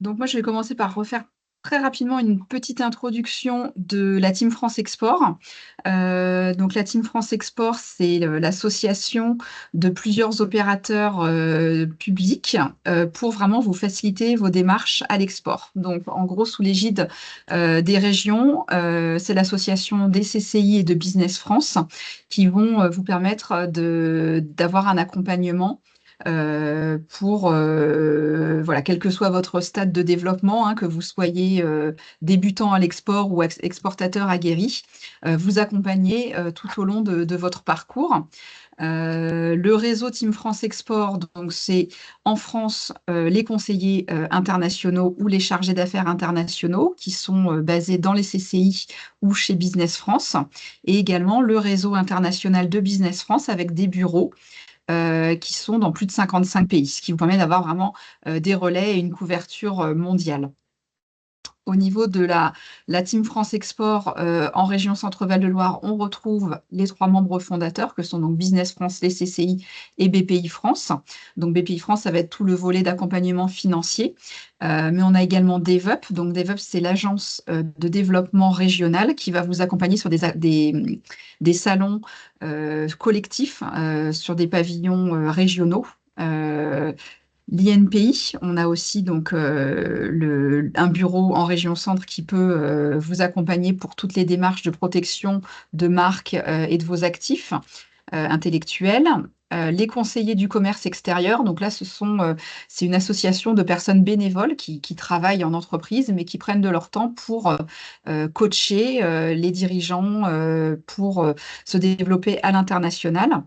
Donc moi, je vais commencer par refaire très rapidement une petite introduction de la Team France Export. Donc la Team France Export, c'est l'association de plusieurs opérateurs publics pour vraiment vous faciliter vos démarches à l'export. Donc en gros, sous l'égide des régions, c'est l'association des CCI et de Business France qui vont vous permettre d'avoir un accompagnement pour, voilà, quel que soit votre stade de développement, hein, que vous soyez débutant à l'export ou exportateur aguerri, vous accompagner tout au long de votre parcours. Le réseau Team France Export, donc c'est en France les conseillers internationaux ou les chargés d'affaires internationaux qui sont basés dans les CCI ou chez Business France, et également le réseau international de Business France avec des bureaux qui sont dans plus de 55 pays, ce qui vous permet d'avoir vraiment des relais et une couverture mondiale. Au niveau de la Team France Export en région Centre-Val de Loire, on retrouve les 3 membres fondateurs que sont donc Business France, les CCI et BPI France. Donc BPI France, ça va être tout le volet d'accompagnement financier. Mais on a également DevUp. Donc DevUp, c'est l'agence de développement régional qui va vous accompagner sur des salons collectifs sur des pavillons régionaux. L'INPI, on a aussi donc un bureau en région centre qui peut vous accompagner pour toutes les démarches de protection de marques et de vos actifs intellectuels. Les conseillers du commerce extérieur, donc là, c'est une association de personnes bénévoles qui travaillent en entreprise, mais qui prennent de leur temps pour coacher les dirigeants pour se développer à l'international.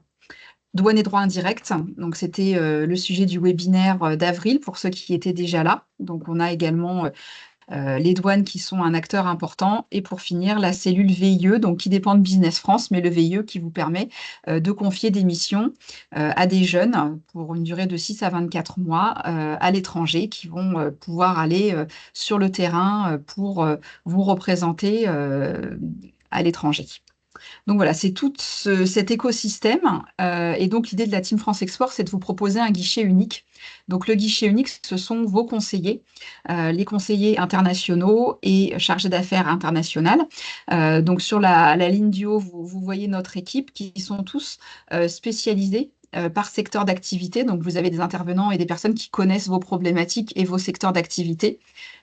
Douane et droits indirects, donc c'était le sujet du webinaire d'avril pour ceux qui étaient déjà là. Donc on a également les douanes qui sont un acteur important. Et pour finir, la cellule VIE, donc qui dépend de Business France, mais le VIE qui vous permet de confier des missions à des jeunes pour une durée de 6 à 24 mois à l'étranger qui vont pouvoir aller sur le terrain pour vous représenter à l'étranger. Donc voilà, c'est tout cet écosystème. Et donc l'idée de la Team France Export, c'est de vous proposer un guichet unique. Donc le guichet unique, ce sont vos conseillers, les conseillers internationaux et chargés d'affaires internationales. Donc sur la ligne du haut, vous voyez notre équipe qui sont tous spécialisés par secteur d'activité. Donc, vous avez des intervenants et des personnes qui connaissent vos problématiques et vos secteurs d'activité.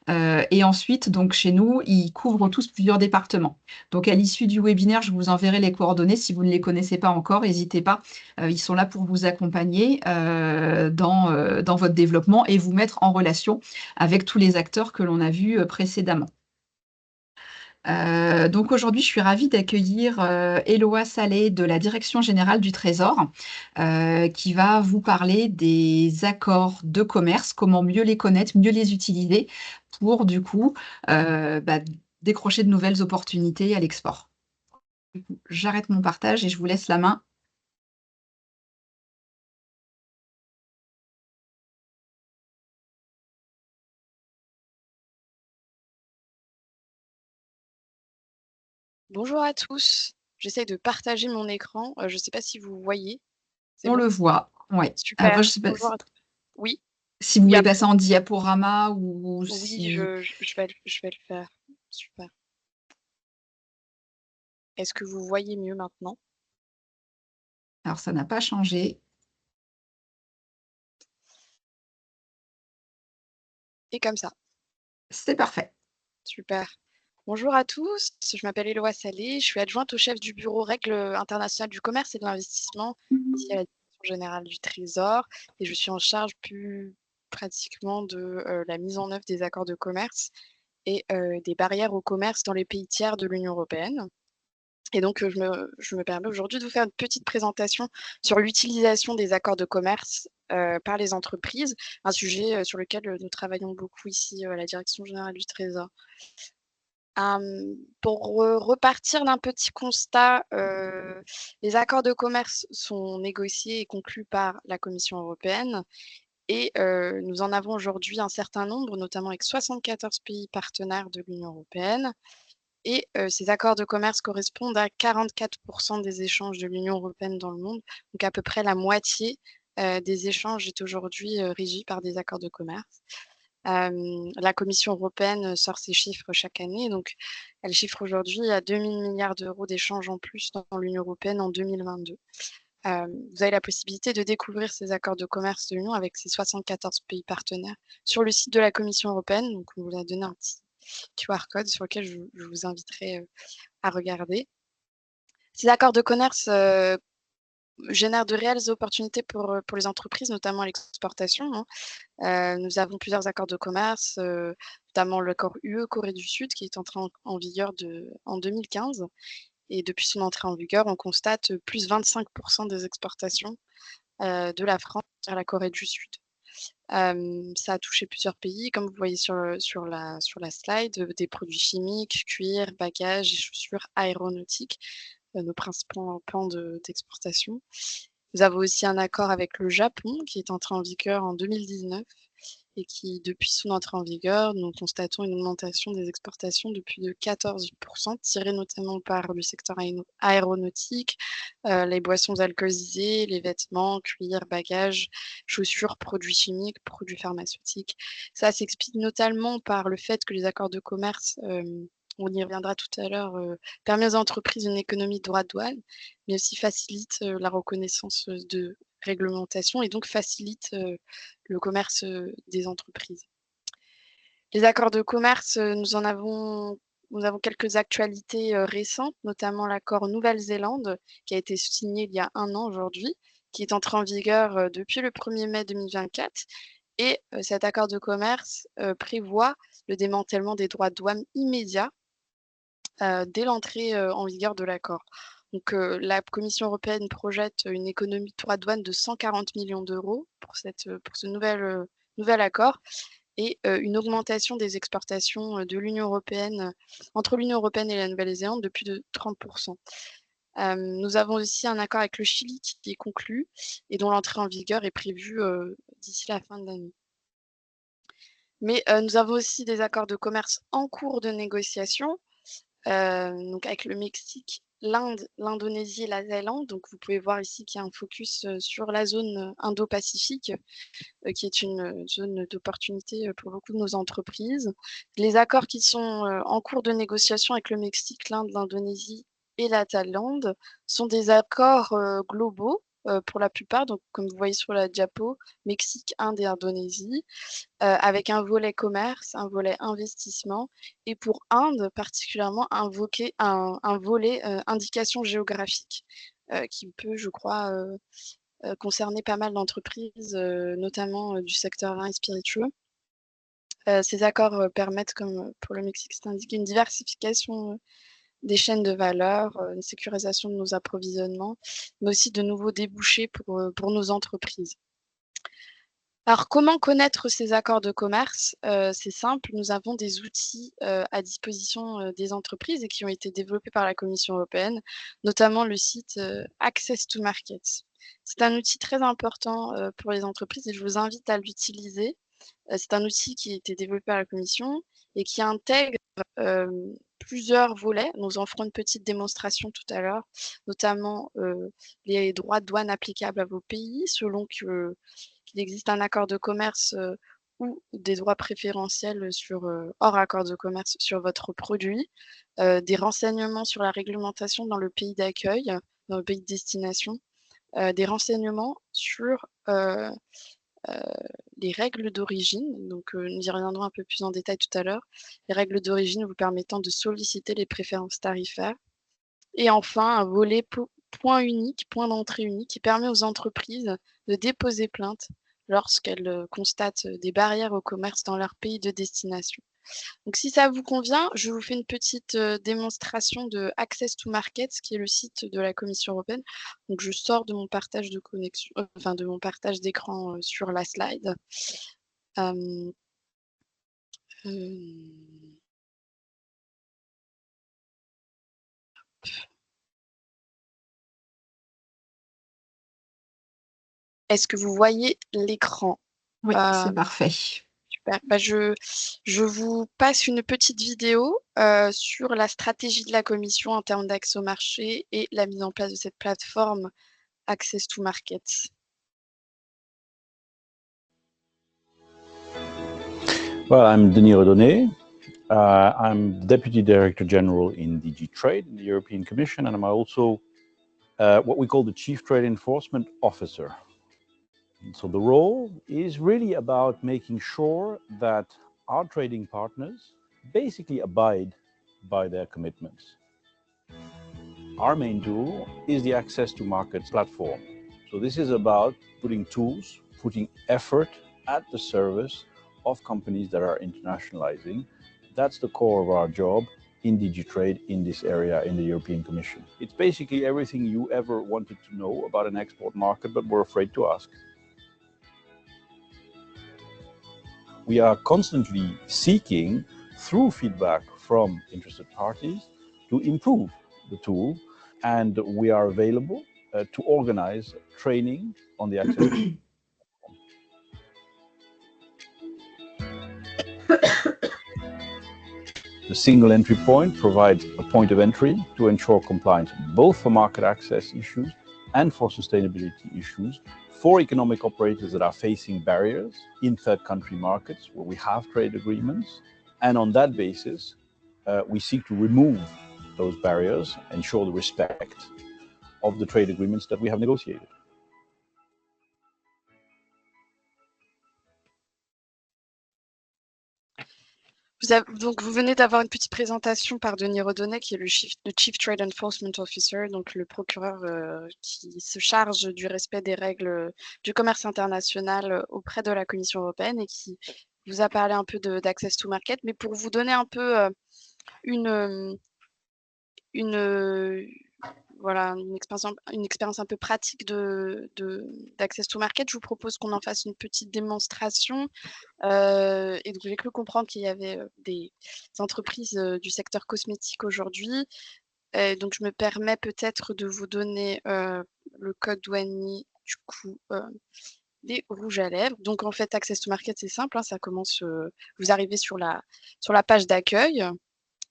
Et ensuite, donc chez nous, ils couvrent tous plusieurs départements. Donc à l'issue du webinaire, je vous enverrai les coordonnées. Si vous ne les connaissez pas encore, n'hésitez pas. Ils sont là pour vous accompagner dans votre développement et vous mettre en relation avec tous les acteurs que l'on a vus précédemment. Donc aujourd'hui, je suis ravie d'accueillir Eloa Salé de la Direction générale du Trésor, qui va vous parler des accords de commerce, comment mieux les connaître, mieux les utiliser pour du coup bah, décrocher de nouvelles opportunités à l'export. J'arrête mon partage et je vous laisse la main. Bonjour à tous. J'essaye de partager mon écran. Je ne sais pas si vous voyez. C'est On bon? le voit, ouais. Super. Après, je sais pas Bonjour à tous. Oui, si vous oui, voulez après. passer en diaporama ou Oui, si... je vais le faire. Super. Est-ce que vous voyez mieux maintenant? Alors, ça n'a pas changé. Et comme ça. C'est parfait. Super. Bonjour à tous. Je m'appelle Eloa Salé. Je suis adjointe au chef du bureau Règles internationales du commerce et de l'investissement ici à la Direction générale du Trésor. Et je suis en charge plus pratiquement de la mise en œuvre des accords de commerce et des barrières au commerce dans les pays tiers de l'Union européenne. Et donc, je me permets aujourd'hui de vous faire une petite présentation sur l'utilisation des accords de commerce par les entreprises, un sujet sur lequel nous travaillons beaucoup ici à la Direction générale du Trésor. Pour repartir d'un petit constat, les accords de commerce sont négociés et conclus par la Commission européenne et nous en avons aujourd'hui un certain nombre, notamment avec 74 pays partenaires de l'Union européenne. Et ces accords de commerce correspondent à 44 des échanges de l'Union européenne dans le monde. Donc à peu près la moitié des échanges est aujourd'hui régie par des accords de commerce. La Commission européenne sort ses chiffres chaque année, donc elle chiffre aujourd'hui à 2 000 milliards d'euros d'échanges en plus dans l'Union européenne en 2022. Vous avez la possibilité de découvrir ces accords de commerce de l'Union avec ses 74 pays partenaires sur le site de la Commission européenne. Donc, on vous a donné un petit QR code sur lequel je vous inviterai à regarder. Ces accords de commerce génèrent de réelles opportunités pour les entreprises, notamment à l'exportation, hein. Nous avons plusieurs accords de commerce, notamment l'accord UE-Corée du Sud qui est entré en vigueur en 2015. Et depuis son entrée en vigueur, on constate plus 25% des exportations de la France vers la Corée du Sud. Ça a touché plusieurs pays, comme vous voyez sur la slide, des produits chimiques, cuir, bagages et chaussures aéronautiques, nos principaux pans d'exportation. Nous avons aussi un accord avec le Japon qui est entré en vigueur en 2019 et qui, depuis son entrée en vigueur, nous constatons une augmentation des exportations de plus de 14%, tirée notamment par le secteur aéronautique, les boissons alcoolisées, les vêtements, cuir, bagages, chaussures, produits chimiques, produits pharmaceutiques. Ça s'explique notamment par le fait que les accords de commerce, on y reviendra tout à l'heure, permettent aux entreprises une économie de droit de douane, mais aussi facilitent la reconnaissance de réglementation et donc facilitent le commerce des entreprises. Les accords de commerce, nous avons quelques actualités récentes, notamment l'accord Nouvelle-Zélande, qui a été signé il y a 1 an aujourd'hui, qui est entré en vigueur depuis le 1er mai 2024. Et cet accord de commerce prévoit le démantèlement des droits de douane immédiats dès l'entrée en vigueur de l'accord. Donc, la Commission européenne projette une économie de droits de douane de 140 millions d'euros pour ce nouvel accord et une augmentation des exportations de l'Union européenne, entre l'Union européenne et la Nouvelle-Zélande de plus de 30%. Nous avons aussi un accord avec le Chili qui est conclu et dont l'entrée en vigueur est prévue d'ici la fin de l'année. Mais nous avons aussi des accords de commerce en cours de négociation, donc avec le Mexique, l'Inde, l'Indonésie et la Thaïlande. Donc vous pouvez voir ici qu'il y a un focus sur la zone Indo-Pacifique, qui est une zone d'opportunité pour beaucoup de nos entreprises. Les accords qui sont en cours de négociation avec le Mexique, l'Inde, l'Indonésie et la Thaïlande sont des accords globaux pour la plupart. Donc comme vous voyez sur la diapo, Mexique, Inde et Indonésie, avec un volet commerce, un volet investissement et pour Inde particulièrement un volet indication géographique qui peut, je crois, concerner pas mal d'entreprises, notamment du secteur vin et spiritueux. Ces accords permettent, comme pour le Mexique, c'est indiqué, une diversification des chaînes de valeur, une sécurisation de nos approvisionnements, mais aussi de nouveaux débouchés pour nos entreprises. Alors, comment connaître ces accords de commerce? C'est simple, nous avons des outils à disposition des entreprises et qui ont été développés par la Commission européenne, notamment le site Access to Market. C'est un outil très important pour les entreprises et je vous invite à l'utiliser. C'est un outil qui a été développé par la Commission et qui intègre plusieurs volets. Nous en ferons une petite démonstration tout à l'heure, notamment les droits de douane applicables à vos pays selon qu'il existe un accord de commerce ou des droits préférentiels hors accord de commerce sur votre produit, des renseignements sur la réglementation dans le pays d'accueil, dans le pays de destination, des renseignements sur les règles d'origine. Donc, nous y reviendrons un peu plus en détail tout à l'heure. Les règles d'origine vous permettant de solliciter les préférences tarifaires. Et enfin, un volet point unique, point d'entrée unique, qui permet aux entreprises de déposer plainte lorsqu'elles constatent des barrières au commerce dans leur pays de destination. Donc si ça vous convient, je vous fais une petite démonstration de Access to Market, qui est le site de la Commission européenne. Donc je sors de mon partage de connexion, enfin de mon partage d'écran sur la slide. Euh, euh, Est-ce que vous voyez l'écran? Oui, c'est parfait. Super. Bah, je vous passe une petite vidéo sur la stratégie de la Commission en termes d'accès au marché et la mise en place de cette plateforme Access to Market. Well, I'm Denis Redonnet. I'm Deputy Director General in DG Trade in the European Commission, and I'm also what we call the Chief Trade Enforcement Officer. And so the role is really about making sure that our trading partners basically abide by their commitments. Our main tool is the Access to Markets platform. So this is about putting tools, putting effort at the service of companies that are internationalizing. That's the core of our job in DG Trade in this area in the European Commission. It's basically everything you ever wanted to know about an export market but were afraid to ask. We are constantly seeking, through feedback from interested parties, to improve the tool, and we are available to organize training on the access. The single entry point provides a point of entry to ensure compliance both for market access issues and for sustainability issues for economic operators that are facing barriers in third country markets where we have trade agreements. And on that basis, we seek to remove those barriers, ensure the respect of the trade agreements that we have negotiated. Donc, vous venez d'avoir une petite présentation par Denis Redonnet, qui est le Chief Trade Enforcement Officer, donc le procureur qui se charge du respect des règles du commerce international auprès de la Commission européenne et qui vous a parlé un peu d'Access to Market. Mais pour vous donner un peu voilà, une expérience un peu pratique d'Access to Market, je vous propose qu'on en fasse une petite démonstration. Et donc, j'ai cru comprendre qu'il y avait des entreprises du secteur cosmétique aujourd'hui. Donc, je me permets peut-être de vous donner le code douanier du coup des rouges à lèvres. Donc, en fait, Access to Market, c'est simple. Hein, ça commence, vous arrivez sur la page d'accueil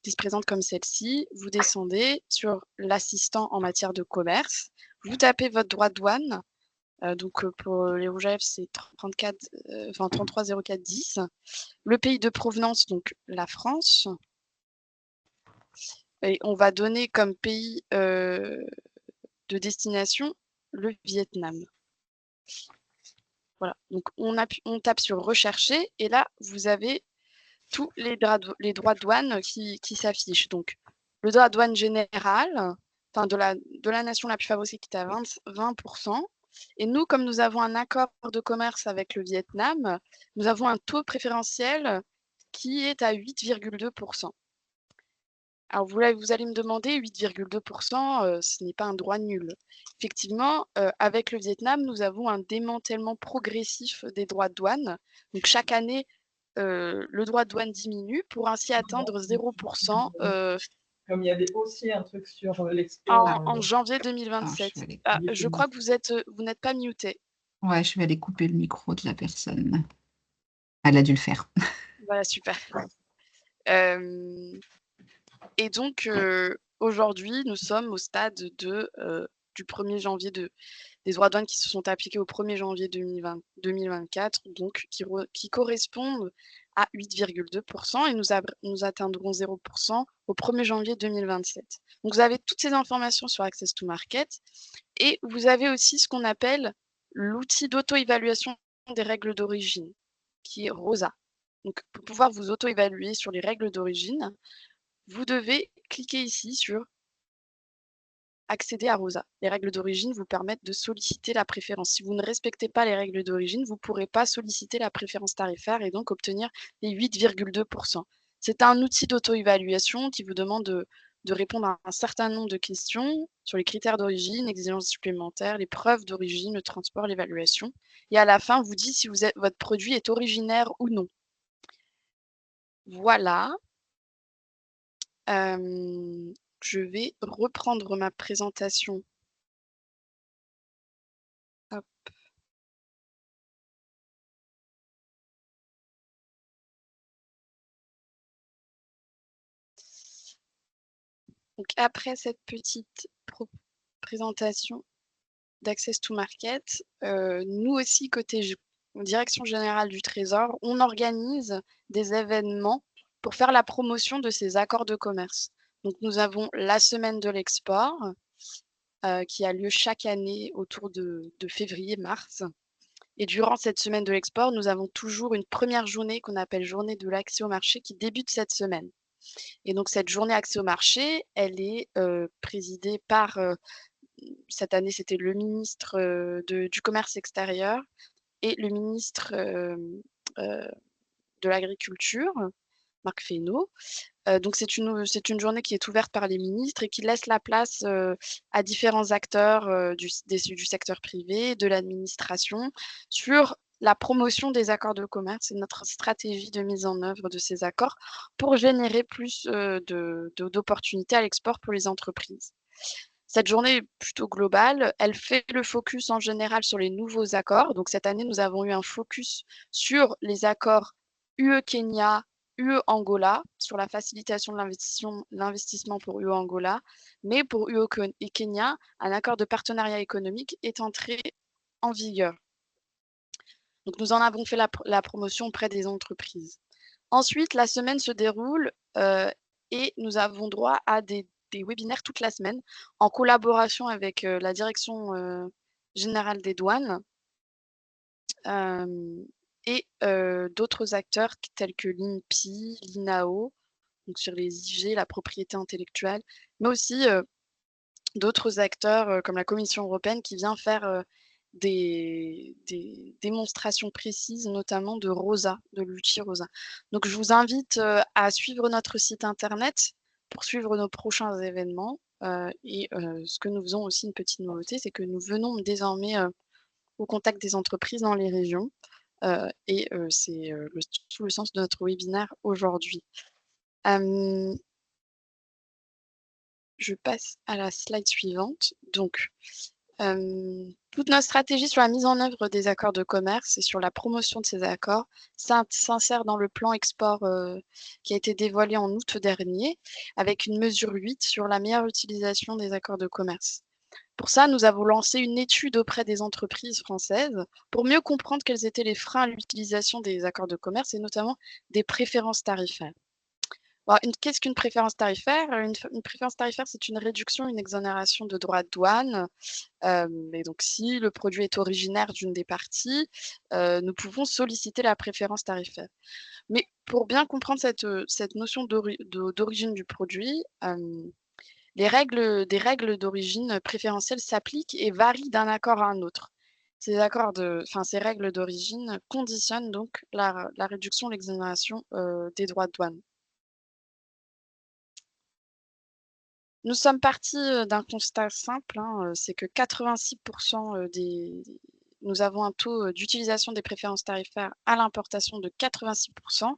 qui se présente comme celle-ci. Vous descendez sur l'assistant en matière de commerce. Vous tapez votre droit de douane. Donc, pour les rouges à lèvres, c'est 33 04 10. Le pays de provenance, donc la France. Et on va donner comme pays de destination le Vietnam. Voilà, donc on tape sur rechercher et là, vous avez tous les droits de douane qui s'affichent. Donc, le droit de douane général, enfin de la nation la plus favorisée qui est à 20%. Et nous, comme nous avons un accord de commerce avec le Vietnam, nous avons un taux préférentiel qui est à 8,2%. Alors, vous allez me demander, 8,2%, ce n'est pas un droit nul. Effectivement, avec le Vietnam, nous avons un démantèlement progressif des droits de douane. Donc, chaque année, le droit de douane diminue pour ainsi atteindre 0%. Comme il y avait aussi un truc sur l'export. En janvier 2027. Je crois que vous n'êtes pas muté. Ouais, je vais aller couper le micro de la personne. Elle a dû le faire. Voilà, super. Et donc, aujourd'hui, nous sommes au stade du 1er janvier des droits de douane qui se sont appliqués au 1er janvier 2024, donc qui correspondent à 8,2% et nous atteindrons 0% au 1er janvier 2027. Donc, vous avez toutes ces informations sur Access to Market et vous avez aussi ce qu'on appelle l'outil d'auto-évaluation des règles d'origine, qui est ROSA. Donc, pour pouvoir vous auto-évaluer sur les règles d'origine, vous devez cliquer ici sur accéder à ROSA. Les règles d'origine vous permettent de solliciter la préférence. Si vous ne respectez pas les règles d'origine, vous ne pourrez pas solliciter la préférence tarifaire et donc obtenir les 8,2%. C'est un outil d'auto-évaluation qui vous demande de répondre à un certain nombre de questions sur les critères d'origine, exigences supplémentaires, les preuves d'origine, le transport, l'évaluation. Et à la fin, vous dit si votre produit est originaire ou non. Voilà. Je vais reprendre ma présentation. Hop. Donc, après cette petite présentation d'Access to Market, nous aussi, côté Direction générale du Trésor, on organise des événements pour faire la promotion de ces accords de commerce. Donc, nous avons la semaine de l'export, qui a lieu chaque année autour de février-mars. Et durant cette semaine de l'export, nous avons toujours une première journée qu'on appelle journée de l'accès au marché qui débute cette semaine. Et donc cette journée accès au marché, elle est présidée par, cette année c'était le ministre du Commerce extérieur et le ministre de l'Agriculture, Marc Fesneau. Donc c'est une journée qui est ouverte par les ministres et qui laisse la place à différents acteurs du secteur privé, de l'administration, sur la promotion des accords de commerce et notre stratégie de mise en œuvre de ces accords pour générer plus d'opportunités à l'export pour les entreprises. Cette journée est plutôt globale, elle fait le focus en général sur les nouveaux accords. Donc cette année, nous avons eu un focus sur les accords UE-Kenya, UE-Angola, sur la facilitation de l'investissement pour UE-Angola. Mais pour UE et Kenya, un accord de partenariat économique est entré en vigueur. Donc nous en avons fait la promotion auprès des entreprises. Ensuite, la semaine se déroule et nous avons droit à des webinaires toute la semaine en collaboration avec la direction générale des douanes et d'autres acteurs tels que l'INPI, l'INAO, donc sur les IG, la propriété intellectuelle, mais aussi d'autres acteurs comme la Commission européenne qui vient faire des démonstrations précises, notamment de ROSA, de l'outil ROSA. Donc je vous invite à suivre notre site internet pour suivre nos prochains événements. Et ce que nous faisons aussi, une petite nouveauté, c'est que nous venons désormais au contact des entreprises dans les régions. Et c'est tout le sens de notre webinaire aujourd'hui. Je passe à la slide suivante. Donc, toute notre stratégie sur la mise en œuvre des accords de commerce et sur la promotion de ces accords s'insère dans le plan export qui a été dévoilé en août dernier, avec une mesure 8 sur la meilleure utilisation des accords de commerce. Pour ça, nous avons lancé une étude auprès des entreprises françaises pour mieux comprendre quels étaient les freins à l'utilisation des accords de commerce et notamment des préférences tarifaires. Qu'est-ce qu'une préférence tarifaire? Une préférence tarifaire, c'est une réduction, une exonération de droits de douane. Et donc, si le produit est originaire d'une des parties, nous pouvons solliciter la préférence tarifaire. Mais pour bien comprendre cette notion d'origine du produit, des règles d'origine préférentielle s'appliquent et varient d'un accord à un autre. Ces règles d'origine conditionnent donc la réduction, l'exonération des droits de douane. Nous sommes partis d'un constat simple, c'est que 86% nous avons un taux d'utilisation des préférences tarifaires à l'importation de 86%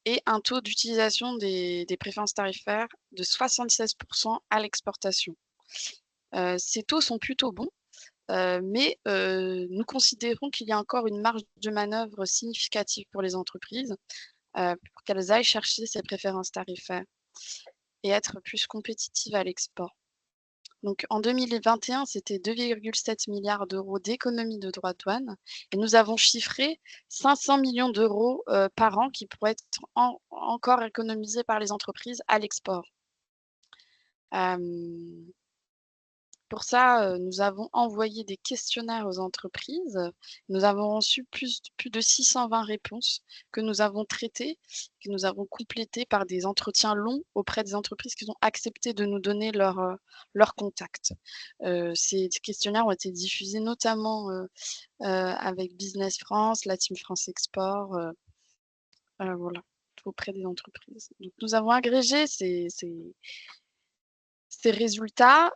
et un taux d'utilisation des préférences tarifaires de 76% à l'exportation. Ces taux sont plutôt bons, mais nous considérons qu'il y a encore une marge de manœuvre significative pour les entreprises pour qu'elles aillent chercher ces préférences tarifaires et être plus compétitives à l'export. Donc en 2021, c'était 2,7 milliards d'euros d'économies de droits de douane et nous avons chiffré 500 millions d'euros par an qui pourraient être encore économisés par les entreprises à l'export. Pour ça, nous avons envoyé des questionnaires aux entreprises. Nous avons reçu plus de 620 réponses que nous avons traitées, que nous avons complétées par des entretiens longs auprès des entreprises qui ont accepté de nous donner leur contact. Ces questionnaires ont été diffusés notamment avec Business France, la Team France Export, voilà, auprès des entreprises. Donc, nous avons agrégé ces résultats.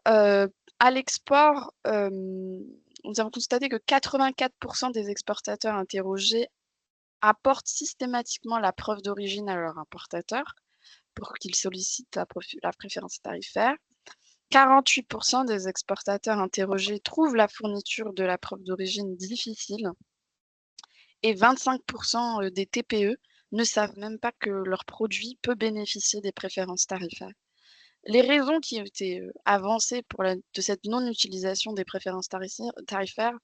À l'export, nous avons constaté que 84% des exportateurs interrogés apportent systématiquement la preuve d'origine à leur importateur pour qu'ils sollicitent la préférence tarifaire. 48% des exportateurs interrogés trouvent la fourniture de la preuve d'origine difficile et 25% des TPE ne savent même pas que leur produit peut bénéficier des préférences tarifaires. Les raisons qui ont été avancées de cette non-utilisation des préférences tarifaires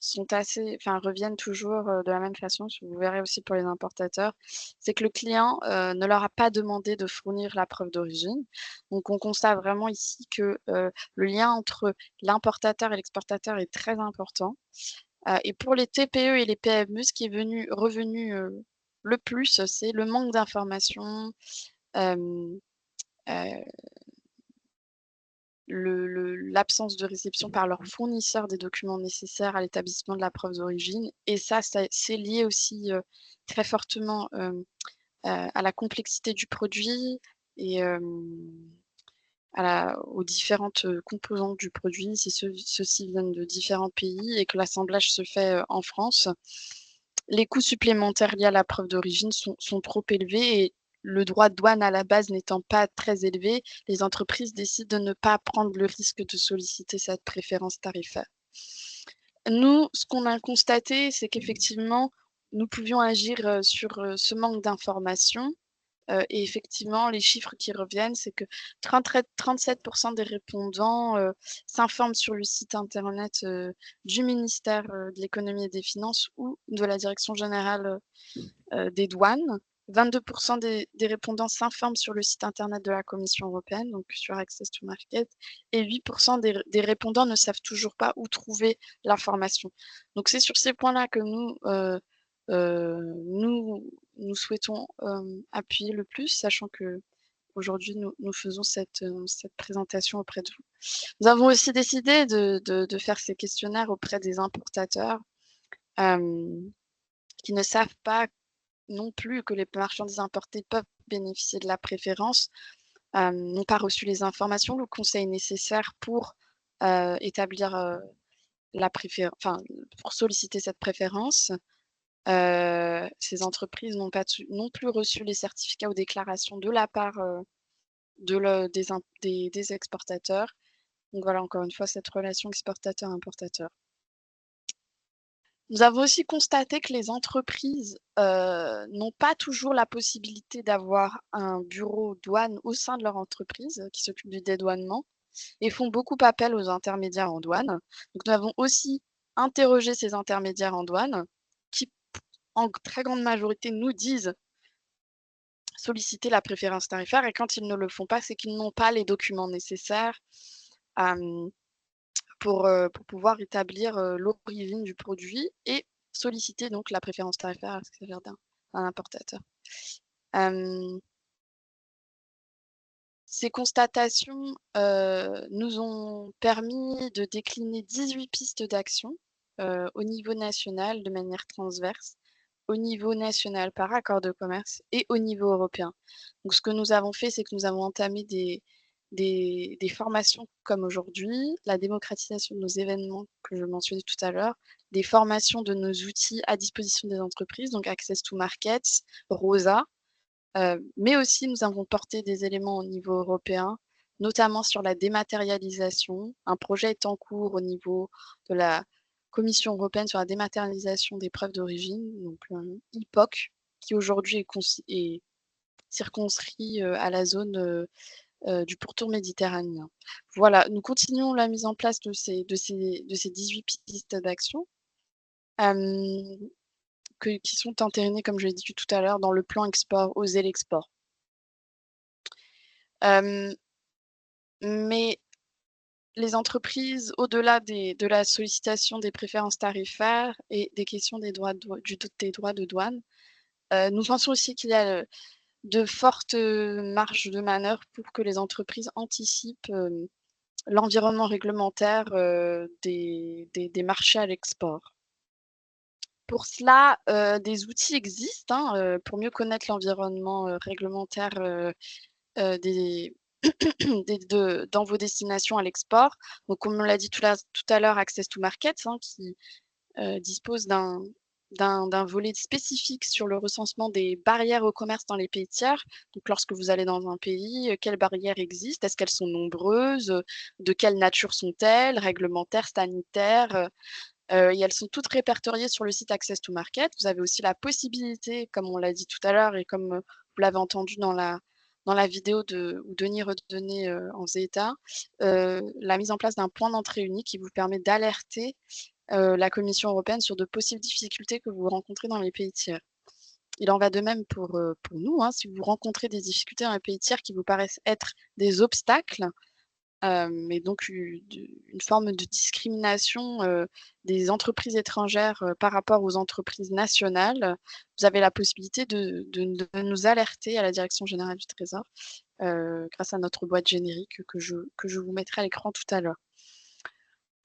reviennent toujours de la même façon, vous verrez aussi pour les importateurs, c'est que le client ne leur a pas demandé de fournir la preuve d'origine. Donc on constate vraiment ici que le lien entre l'importateur et l'exportateur est très important. Et pour les TPE et les PME, ce qui est revenu le plus, c'est le manque d'informations, hem, heu, l'absence de réception par leur fournisseur des documents nécessaires à l'établissement de la preuve d'origine et ça c'est lié aussi, très fortement, à la complexité du produit et aux différentes, composantes du produit. Si ceux-ci viennent de différents pays et que l'assemblage se fait, en France, les coûts supplémentaires liés à la preuve d'origine sont trop élevés et le droit de douane à la base n'étant pas très élevé, les entreprises décident de ne pas prendre le risque de solliciter cette préférence tarifaire. Nous, ce qu'on a constaté, c'est qu'effectivement, nous pouvions agir, sur, ce manque d'informations, et effectivement, les chiffres qui reviennent, c'est que 37 des répondants, s'informent sur le site internet, du ministère, de l'économie et des finances ou de la direction générale, des douanes. 22 des répondants s'informent sur le site internet de la Commission européenne, donc sur Access to Market et 8 des répondants ne savent toujours pas où trouver l'information. Donc c'est sur ces points-là que nous souhaitons, appuyer le plus, sachant qu'aujourd'hui nous faisons cette présentation auprès de vous. Nous avons aussi décidé de faire ces questionnaires auprès des importateurs, qui ne savent pas non plus que les marchandises importées peuvent bénéficier de la préférence, n'ont pas reçu les informations, le conseil nécessaire pour, établir, pour solliciter cette préférence. Ces entreprises n'ont pas non plus reçu les certificats ou déclarations de la part, des exportateurs. Donc voilà, encore une fois, cette relation exportateur-importateur. Nous avons aussi constaté que les entreprises, n'ont pas toujours la possibilité d'avoir un bureau douane au sein de leur entreprise, qui s'occupe du dédouanement et font beaucoup appel aux intermédiaires en douane. Donc nous avons aussi interrogé ces intermédiaires en douane qui, en très grande majorité, nous disent solliciter la préférence tarifaire et quand ils ne le font pas, c'est qu'ils n'ont pas les documents nécessaires, pour pouvoir établir, l'origine du produit et solliciter donc la préférence tarifaire à l'extérieur d'un importateur. Ces constatations, nous ont permis de décliner 18 pistes d'action, au niveau national de manière transverse, au niveau national par accord de commerce et au niveau européen. Donc ce que nous avons fait, c'est que nous avons entamé des formations comme aujourd'hui, la démocratisation de nos événements que je mentionnais tout à l'heure, des formations de nos outils à disposition des entreprises, donc Access to Markets, ROSA, mais aussi nous avons porté des éléments au niveau européen, notamment sur la dématérialisation. Un projet est en cours au niveau de la Commission européenne sur la dématérialisation des preuves d'origine, donc IPOC, qui aujourd'hui est circonscrit à la zone du pourtour méditerranéen. Voilà, nous continuons la mise en place de ces 18 pistes d'action, qui sont entérinées, comme je l'ai dit tout à l'heure, dans le plan export, Oser l'export. Mais les entreprises, au-delà de la sollicitation des préférences tarifaires et des questions des droits de douane, nous pensons aussi qu'il y a de fortes marges de manœuvre pour que les entreprises anticipent l'environnement réglementaire des marchés à l'export. Pour cela, des outils existent pour mieux connaître l'environnement réglementaire des dans vos destinations à l'export. Donc comme on l'a dit tout à l'heure, Access to Markets qui dispose d'un volet spécifique sur le recensement des barrières au commerce dans les pays tiers. Donc lorsque vous allez dans un pays, quelles barrières existent? Est-ce qu'elles sont nombreuses? De quelle nature sont-elles? Réglementaires, sanitaires? Et elles sont toutes répertoriées sur le site Access to Market. Vous avez aussi la possibilité, comme on l'a dit tout à l'heure et comme vous l'avez entendu dans la vidéo où Denis en faisait état, la mise en place d'un point d'entrée unique qui vous permet d'alerter la Commission européenne sur de possibles difficultés que vous rencontrez dans les pays tiers. Il en va de même pour nous, hein. Si vous rencontrez des difficultés dans les pays tiers qui vous paraissent être des obstacles, et donc une forme de discrimination des entreprises étrangères par rapport aux entreprises nationales, vous avez la possibilité de nous alerter à la Direction générale du Trésor grâce à notre boîte générique que je vous mettrai à l'écran tout à l'heure.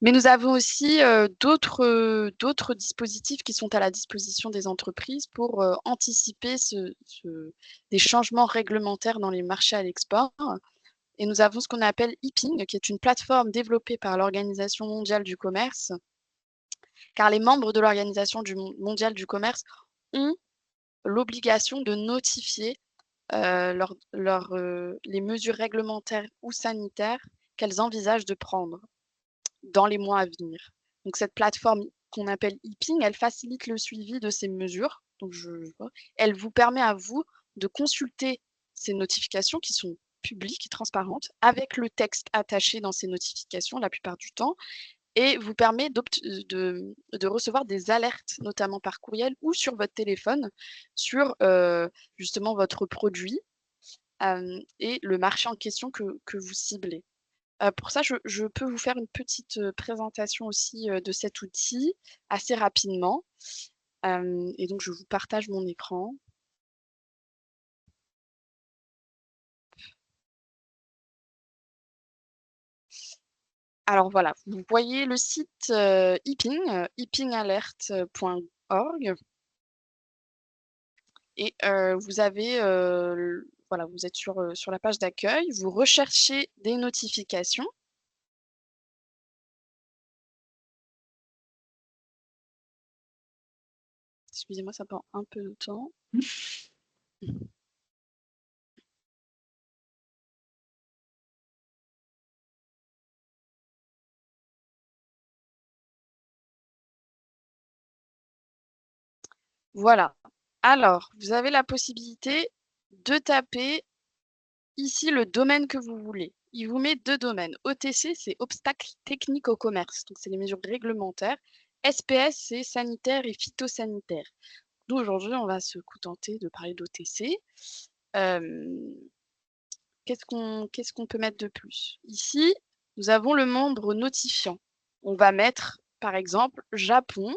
Mais nous avons aussi d'autres dispositifs qui sont à la disposition des entreprises pour anticiper des changements réglementaires dans les marchés à l'export. Et nous avons ce qu'on appelle IPING, qui est une plateforme développée par l'Organisation mondiale du commerce, car les membres de l'Organisation mondiale du commerce ont l'obligation de notifier les mesures réglementaires ou sanitaires qu'elles envisagent de prendre dans les mois à venir. Donc cette plateforme qu'on appelle IPING, elle facilite le suivi de ces mesures. Donc elle vous permet à vous de consulter ces notifications qui sont publiques et transparentes, avec le texte attaché dans ces notifications la plupart du temps, et vous permet de recevoir des alertes, notamment par courriel ou sur votre téléphone, sur justement votre produit et le marché en question que vous ciblez. Pour ça, je peux vous faire une petite présentation aussi de cet outil assez rapidement. Et donc, je vous partage mon écran. Alors voilà, vous voyez le site IPING, ipingalert.org. Et vous avez, voilà, vous êtes sur la page d'accueil, vous recherchez des notifications. Excusez-moi, ça prend un peu de temps. Voilà. Alors, vous avez la possibilité de taper ici le domaine que vous voulez. Il vous met 2 domaines. OTC, c'est obstacles techniques au commerce. Donc, c'est les mesures réglementaires. SPS, c'est sanitaire et phytosanitaire. Nous, aujourd'hui, on va se contenter de parler d'OTC. Qu'est-ce qu'on peut mettre de plus? Ici, nous avons le membre notifiant. On va mettre, par exemple, Japon,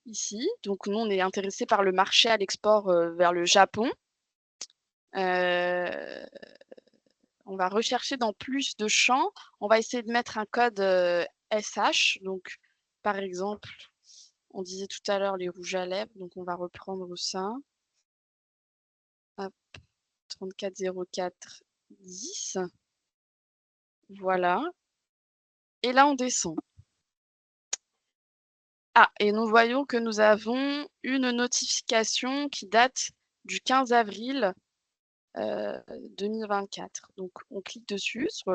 ici. Donc, nous, on est intéressé par le marché à l'export vers le Japon. On va rechercher dans plus de champs. On va essayer de mettre un code SH. Donc, par exemple, on disait tout à l'heure les rouges à lèvres. Donc, on va reprendre ça. Hop, 340410. Voilà. Et là, on descend. Ah, et nous voyons que nous avons une notification qui date du 15 avril 2024. Donc, on clique dessus sur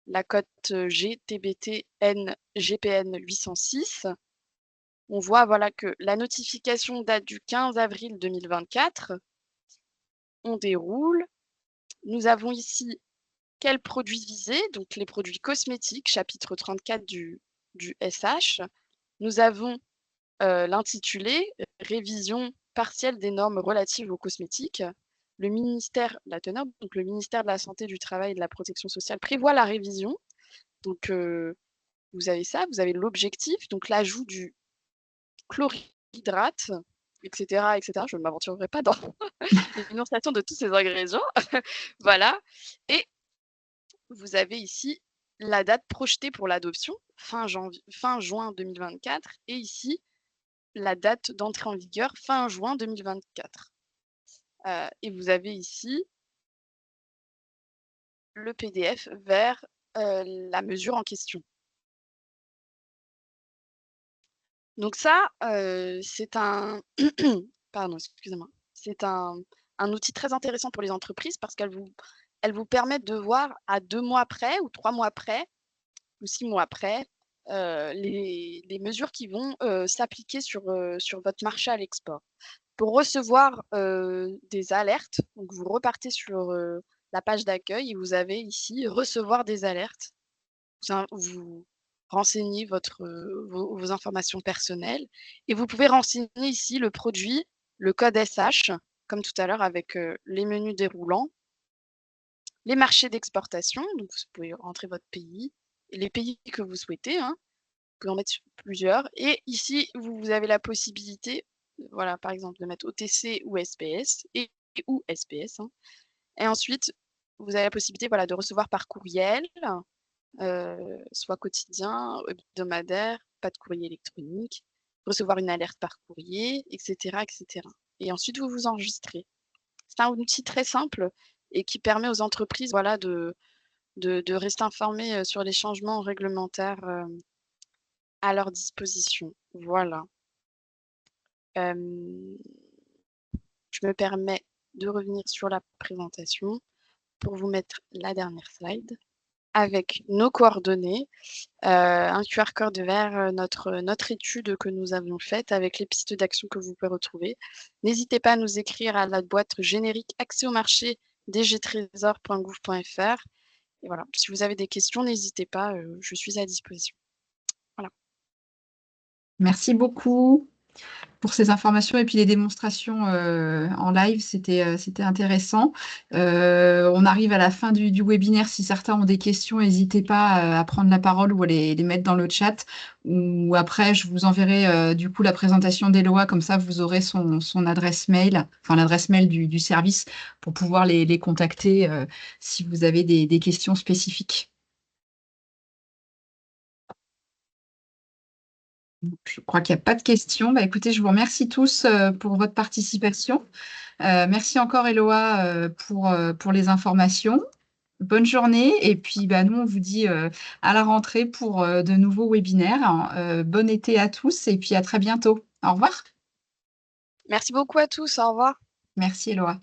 la cote GTBT-N GPN 806. On voit voilà, que la notification date du 15 avril 2024. On déroule. Nous avons ici quels produits visés, donc les produits cosmétiques, chapitre 34 du SH. Nous avons l'intitulé « Révision partielle des normes relatives aux cosmétiques ». Le ministère, la teneur, donc le ministère de la Santé, du Travail et de la Protection sociale prévoit la révision. Donc, vous avez ça, vous avez l'objectif, donc l'ajout du chlorhydrate, etc., etc. Je ne m'aventurerai pas dans l'énonciation de tous ces ingrédients. Voilà. Et vous avez ici la date projetée pour l'adoption, fin juin 2024, et ici, la date d'entrée en vigueur, fin juin 2024. Et vous avez ici le PDF vers la mesure en question. Donc ça, c'est un pardon, excusez-moi. C'est un outil très intéressant pour les entreprises parce qu'elle vous permet de voir à 2 mois près ou 3 mois près ou 6 mois près, les mesures qui vont s'appliquer sur votre marché à l'export. Pour recevoir des alertes, donc vous repartez sur la page d'accueil et vous avez ici « Recevoir des alertes ». renseigner vos informations personnelles. Et vous pouvez renseigner ici le produit, le code SH, comme tout à l'heure avec les menus déroulants, les marchés d'exportation, donc vous pouvez rentrer votre pays, et les pays que vous souhaitez, hein. Vous pouvez en mettre plusieurs. Et ici, vous avez la possibilité, voilà, par exemple, de mettre OTC ou SPS, ou SPS, hein. Et ensuite, vous avez la possibilité, voilà, de recevoir par courriel, soit quotidien, hebdomadaire, pas de courrier électronique, recevoir une alerte par courrier, etc., etc. Et ensuite, vous vous enregistrez. C'est un outil très simple et qui permet aux entreprises, voilà, de rester informées sur les changements réglementaires à leur disposition. Voilà. Je me permets de revenir sur la présentation pour vous mettre la dernière slide avec nos coordonnées, un QR code vers notre étude que nous avions faite avec les pistes d'action que vous pouvez retrouver. N'hésitez pas à nous écrire à la boîte générique accès au marché dgtrésor.gouv.fr. Et voilà, si vous avez des questions, n'hésitez pas, je suis à disposition. Voilà. Merci beaucoup pour ces informations et puis les démonstrations en live, c'était intéressant. On arrive à la fin du webinaire. Si certains ont des questions, n'hésitez pas à prendre la parole ou à les mettre dans le chat. Ou après, je vous enverrai du coup la présentation d'Eloa, comme ça vous aurez son adresse mail, enfin l'adresse mail du service pour pouvoir les contacter si vous avez des questions spécifiques. Je crois qu'il n'y a pas de questions. Bah, écoutez, je vous remercie tous pour votre participation. Merci encore, Eloa, pour les informations. Bonne journée. Et puis, bah, nous, on vous dit à la rentrée pour de nouveaux webinaires. Bon été à tous et puis à très bientôt. Au revoir. Merci beaucoup à tous. Au revoir. Merci, Eloa.